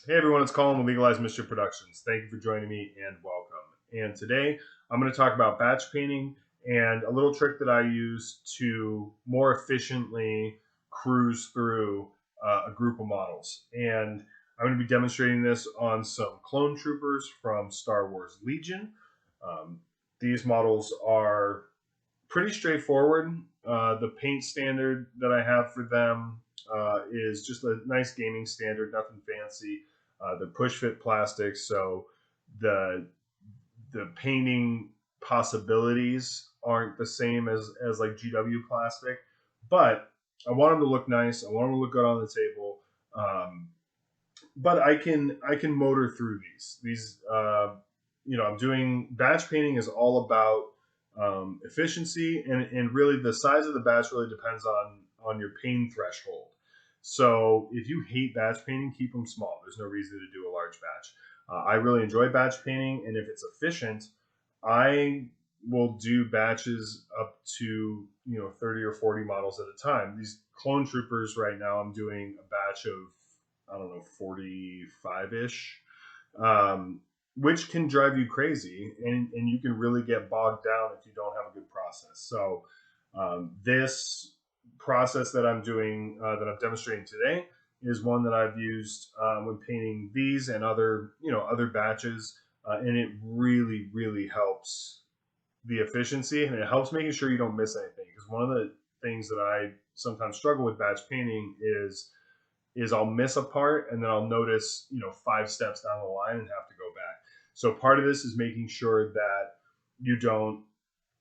Hey everyone, it's Colin with Legalized Mischief Productions. Thank you for joining me and welcome. And today I'm going to talk about batch painting and a little trick that I use to more efficiently cruise through a group of models. And I'm going to be demonstrating this on some clone troopers from Star Wars Legion. Um, these models are pretty straightforward. The paint standard that I have for them is just a nice gaming standard, nothing fancy. The push fit plastics, so the the painting possibilities aren't the same as like GW plastic, but I want them to look nice. I want them to look good on the table. But I can motor through these. I'm doing batch painting is all about efficiency, and really the size of the batch really depends on your pain threshold. So if you hate batch painting, keep them small. There's no reason to do a large batch. I really enjoy batch painting, and if it's efficient, I will do batches up to 30 or 40 models at a time. These clone troopers right now, I'm doing a batch of, I don't know, 45 ish, um, which can drive you crazy, and you can really get bogged down if you don't have a good process. So this process that I'm doing, that I'm demonstrating today, is one that I've used when painting these and other batches, and it really really helps the efficiency, and it helps making sure you don't miss anything. Because one of the things that I sometimes struggle with batch painting is I'll miss a part and then I'll notice, 5 steps down the line and have to go back. So part of this is making sure that you don't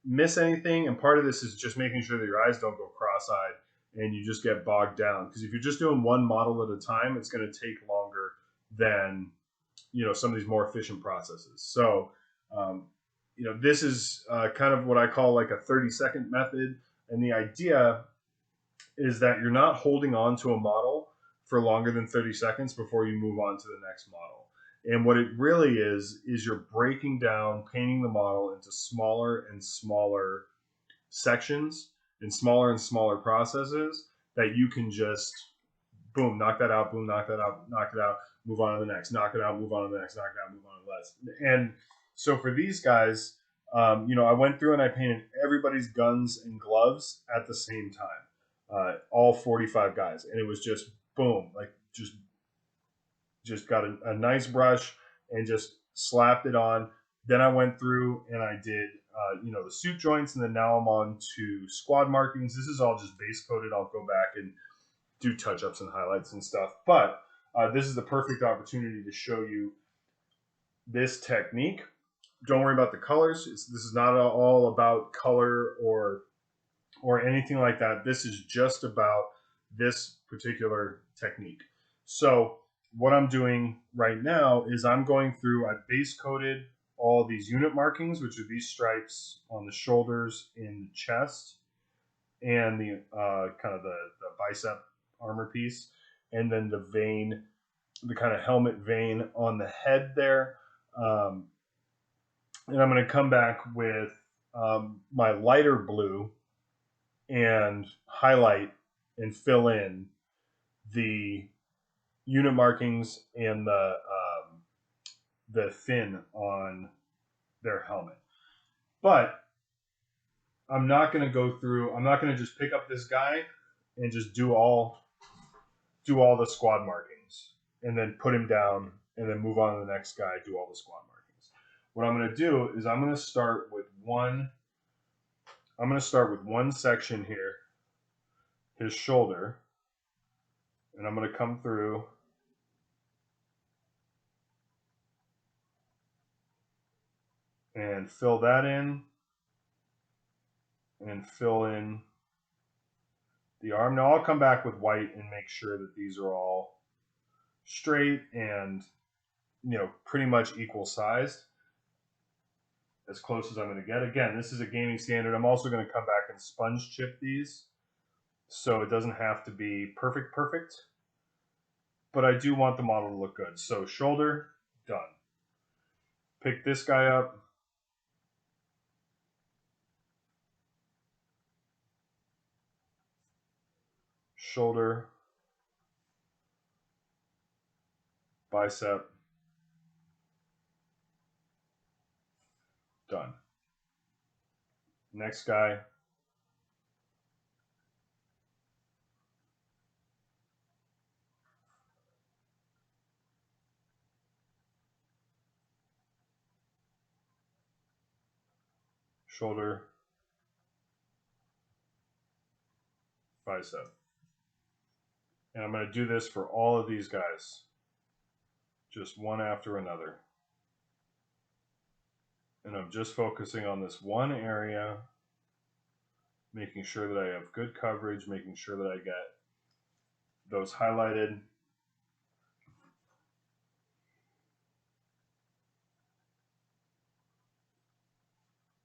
miss anything, and part of this is just making sure that your eyes don't go cross-eyed and you just get bogged down. Because if you're just doing one model at a time, it's going to take longer than some of these more efficient processes. So this is kind of what I call like a 30-second method, and the idea is that you're not holding on to a model for longer than 30 seconds before you move on to the next model. And what it really is you're breaking down, painting the model into smaller and smaller sections and smaller processes that you can just boom, knock that out, boom, knock that out, knock it out, move on to the next, knock it out, move on to the next, knock it out, move on to the next. And so for these guys, I went through and I painted everybody's guns and gloves at the same time, all 45 guys, and it was just boom, like just got a nice brush and just slapped it on. Then I went through and I did, the suit joints, and then now I'm on to squad markings. This is all just base coated. I'll go back and do touch ups and highlights and stuff, but this is the perfect opportunity to show you this technique. Don't worry about the colors. This is not all about color or anything like that. This is just about this particular technique. So what I'm doing right now is I'm going through, I base coated all these unit markings, which are these stripes on the shoulders and the chest, and the kind of the bicep armor piece, and then the vein, the kind of helmet vein on the head there. And I'm going to come back with my lighter blue and highlight and fill in the unit markings and the fin on their helmet. But I'm not going to go through. I'm not going to just pick up this guy and just do all the squad markings and then put him down and then move on to the next guy, do all the squad markings. What I'm going to do is I'm going to start with one section here, his shoulder, and I'm going to come through and fill that in and fill in the arm. Now I'll come back with white and make sure that these are all straight and pretty much equal sized, as close as I'm going to get. Again, this is a gaming standard. I'm also going to come back and sponge chip these, so it doesn't have to be perfect, but I do want the model to look good. So shoulder, done. Pick this guy up. Shoulder. bicep, done. Next guy, shoulder, bicep. And I'm going to do this for all of these guys, just one after another. And I'm just focusing on this one area, making sure that I have good coverage, making sure that I get those highlighted.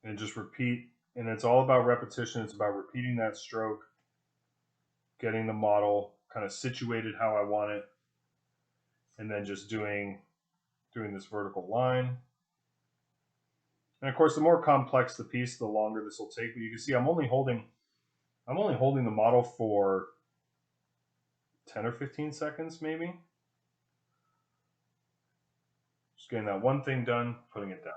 And just repeat. And it's all about repetition. It's about repeating that stroke, getting the model kind of situated how I want it, and then just doing this vertical line. And of course, the more complex the piece, the longer this will take. But you can see I'm only holding the model for 10 or 15 seconds, maybe. Just getting that one thing done, putting it down.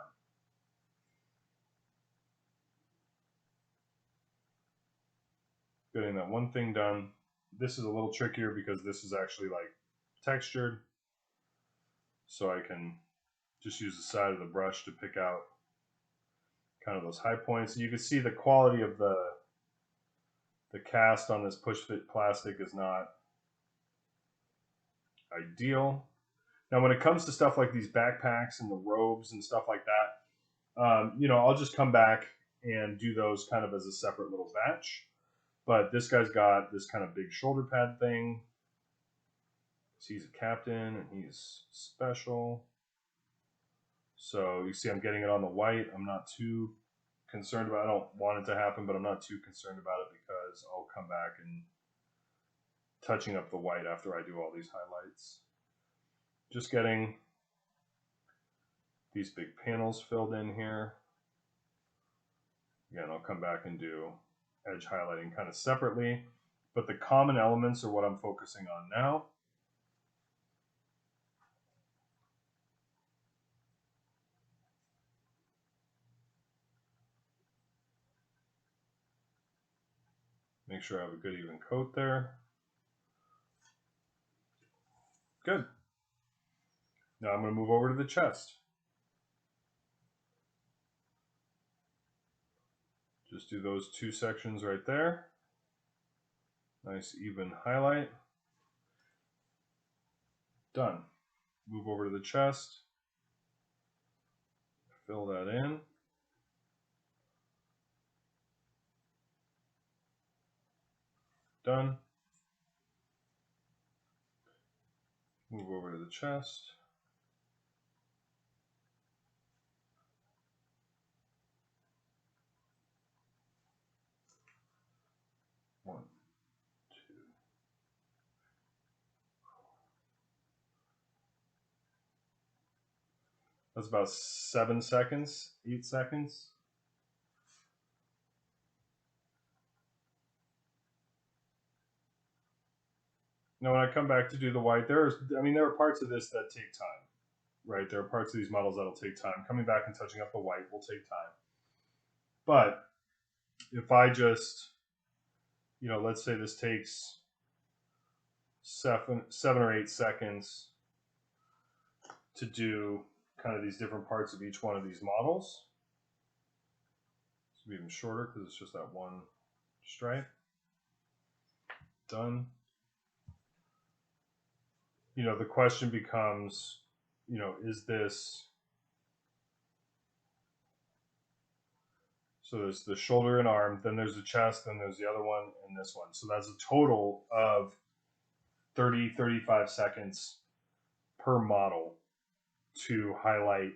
Getting that one thing done. This is a little trickier because this is actually like textured. So I can just use the side of the brush to pick out kind of those high points. You can see the quality of the cast on this push fit plastic is not ideal. Now, when it comes to stuff like these backpacks and the robes and stuff like that, you know, I'll just come back and do those kind of as a separate little batch. But this guy's got this kind of big shoulder pad thing. He's a captain and he's special. So you see I'm getting it on the white. I'm not too concerned about it. I don't want it to happen, but I'm not too concerned about it because I'll come back and touching up the white after I do all these highlights. Just getting these big panels filled in here. Again, I'll come back and do edge highlighting kind of separately, but the common elements are what I'm focusing on now. Make sure I have a good even coat there. Good. Now I'm going to move over to the chest. Just do those two sections right there. Nice even highlight. Done. Move over to the chest. Fill that in. Done. Move over to the chest. One, two. That's about 7 seconds, 8 seconds. Now, when I come back to do the white, there are parts of this that take time, right? There are parts of these models that'll take time. Coming back and touching up the white will take time. But if I just, you know, let's say this takes 7 or 8 seconds to do kind of these different parts of each one of these models. This will be even shorter because it's just that one stripe. Done. You know, the question becomes, you know, is this, so there's the shoulder and arm, then there's the chest, then there's the other one, and this one. So that's a total of 30, 35 seconds per model to highlight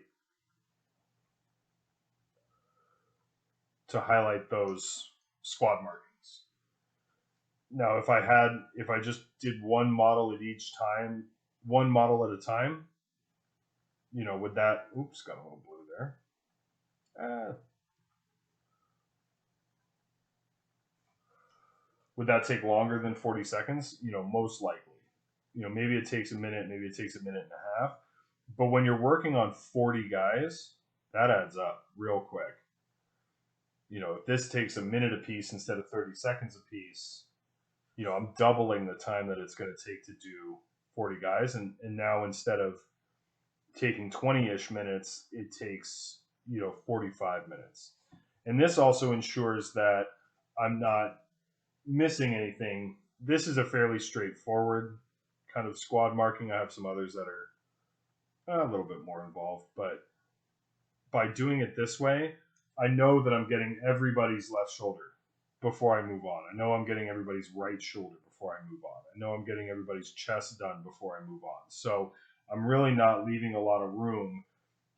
those squad markings. Now, if I just did one model at each time, one model at a time, you know, would that, oops, got a little blue there. Would that take longer than 40 seconds? You know, most likely. maybe it takes a minute, maybe it takes a minute and a half. But when you're working on 40 guys, that adds up real quick. If this takes a minute a piece instead of 30 seconds a piece, I'm doubling the time that it's going to take to do 40 guys. And now instead of taking 20-ish minutes, it takes, 45 minutes. And this also ensures that I'm not missing anything. This is a fairly straightforward kind of squad marking. I have some others that are a little bit more involved, but by doing it this way, I know that I'm getting everybody's left shoulder before I move on. I know I'm getting everybody's right shoulder before I move on. I know I'm getting everybody's chest done before I move on. So I'm really not leaving a lot of room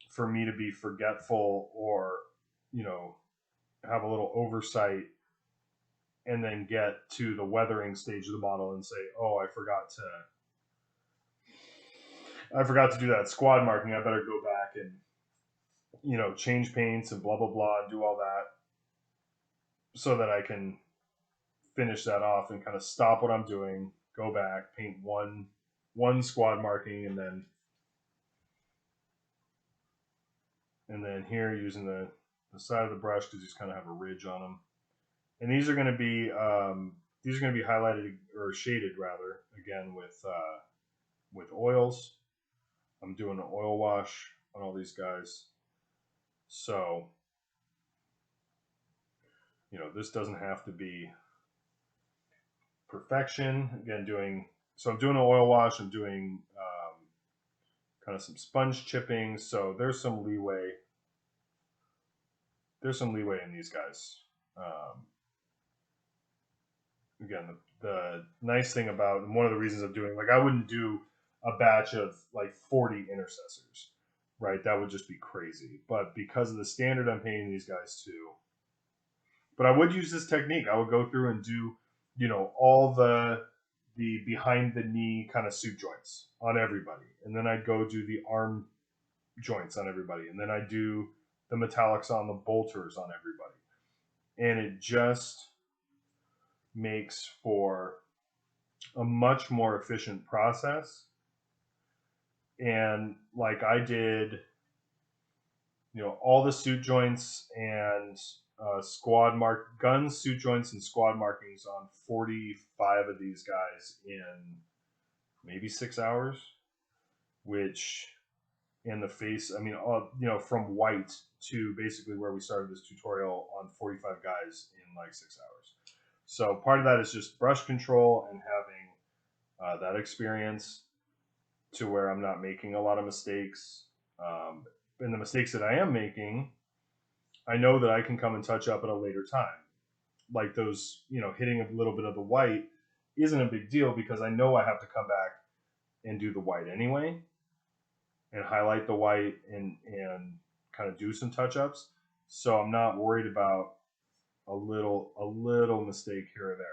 for me to be forgetful or, have a little oversight and then get to the weathering stage of the model and say, oh, I forgot to do that squad marking. I better go back and, change paints and blah, blah, blah, and do all that so that I can finish that off and kind of stop what I'm doing, go back, paint one squad marking, and then here using the side of the brush because these kind of have a ridge on them. And these are going to be highlighted or shaded rather again with oils. I'm doing an oil wash on all these guys, so this doesn't have to be perfection. Again, I'm doing an oil wash. I'm doing kind of some sponge chipping, so there's some leeway. There's some leeway in these guys. Again, the nice thing about, and one of the reasons I'm doing, I wouldn't do a batch of 40 intercessors, right? That would just be crazy. But because of the standard I'm painting these guys to, but I would use this technique. I would go through and do, all the behind the knee kind of suit joints on everybody. And then I'd go do the arm joints on everybody. And then I'd do the metallics on the bolters on everybody. And it just makes for a much more efficient process. And I did, all the suit joints and guns, suit joints, and squad markings on 45 of these guys in maybe 6 hours, which in the face, from white to basically where we started this tutorial on 45 guys in 6 hours. So part of that is just brush control and having that experience to where I'm not making a lot of mistakes. And the mistakes that I am making, I know that I can come and touch up at a later time. Like those, hitting a little bit of the white isn't a big deal because I know I have to come back and do the white anyway and highlight the white and kind of do some touch-ups. So I'm not worried about a little mistake here or there.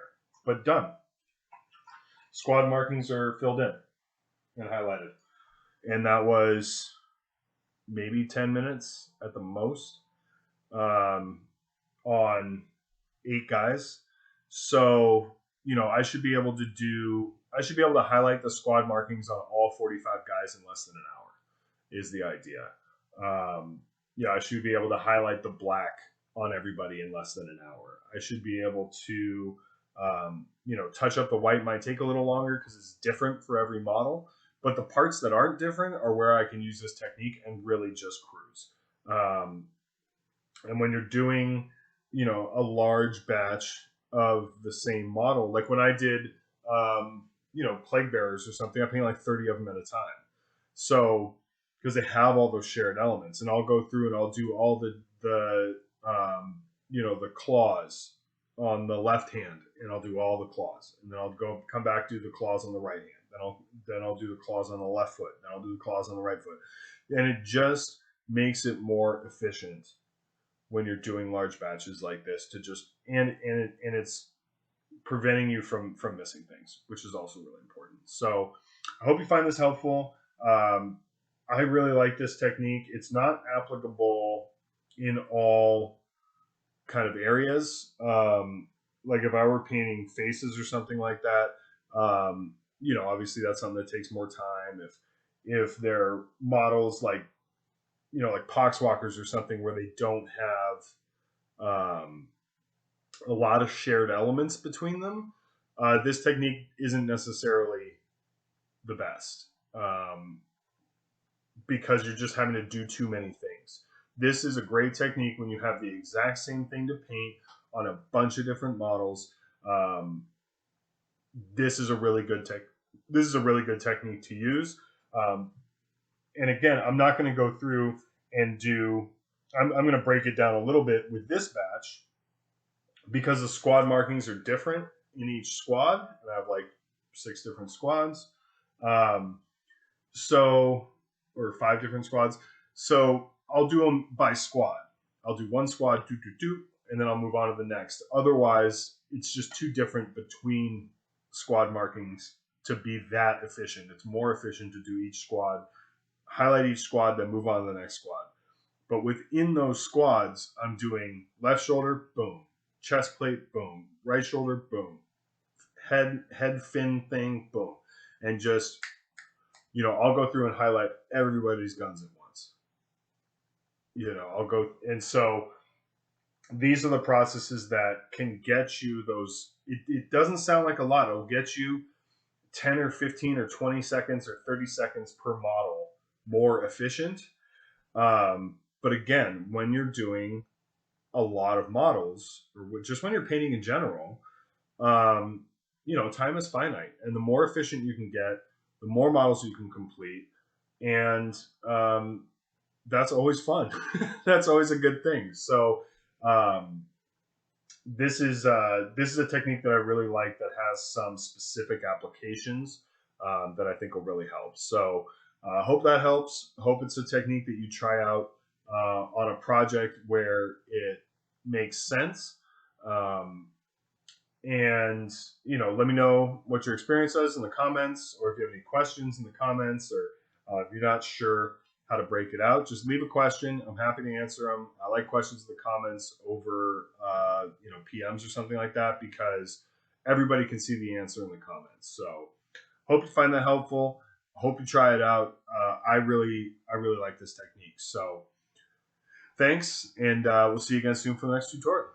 But done. Squad markings are filled in and highlighted. And that was maybe 10 minutes at the most on 8 guys. So, I should be able to highlight the squad markings on all 45 guys in less than an hour is the idea. I should be able to highlight the black on everybody in less than an hour. I should be able to, touch up the white. Might take a little longer because it's different for every model. But the parts that aren't different are where I can use this technique and really just cruise. And when you're doing, a large batch of the same model, like when I did, Plague Bearers or something, I paint 30 of them at a time. So, because they have all those shared elements, and I'll go through and I'll do all the claws on the left hand, and I'll do all the claws, and then I'll come back do the claws on the right hand. Then I'll do the claws on the left foot. Then I'll do the claws on the right foot, and it just makes it more efficient when you're doing large batches like this to just and it's preventing you from missing things, which is also really important. So I hope you find this helpful. I really like this technique. It's not applicable in all kind of areas. Like if I were painting faces or something like that, obviously that's something that takes more time. If they're models like, like Poxwalkers or something where they don't have a lot of shared elements between them, this technique isn't necessarily the best, because you're just having to do too many things. This is a great technique when you have the exact same thing to paint on a bunch of different models. Um, this is a really good tech. This is a really good technique to use. Um, and again, I'm not going to go through and do. I'm going to break it down a little bit with this batch because the squad markings are different in each squad, and I have like 6 different squads. Um, so, or 5 different squads. So I'll do them by squad. I'll do one squad, and then I'll move on to the next. Otherwise, it's just too different between squad markings to be that efficient. It's more efficient to do each squad, highlight each squad, then move on to the next squad. But within those squads, I'm doing left shoulder, boom, chest plate, boom, right shoulder, boom, head fin thing, boom, and just I'll go through and highlight everybody's guns at once. I'll go, and so these are the processes that can get you those. It doesn't sound like a lot. It'll get you 10 or 15 or 20 seconds or 30 seconds per model more efficient. But again, when you're doing a lot of models, or just when you're painting in general, time is finite, and the more efficient you can get, the more models you can complete, and that's always fun. That's always a good thing. So um, this is a technique that I really like that has some specific applications that I think will really help. So hope that helps. Hope it's a technique that you try out on a project where it makes sense. Um, and let me know what your experience is in the comments, or if you have any questions in the comments, or if you're not sure how to break it out, just leave a question. I'm happy to answer them. I like questions in the comments over PMs or something like that, because everybody can see the answer in the comments. So hope you find that helpful. Hope you try it out. I really like this technique. So thanks, and we'll see you again soon for the next tutorial.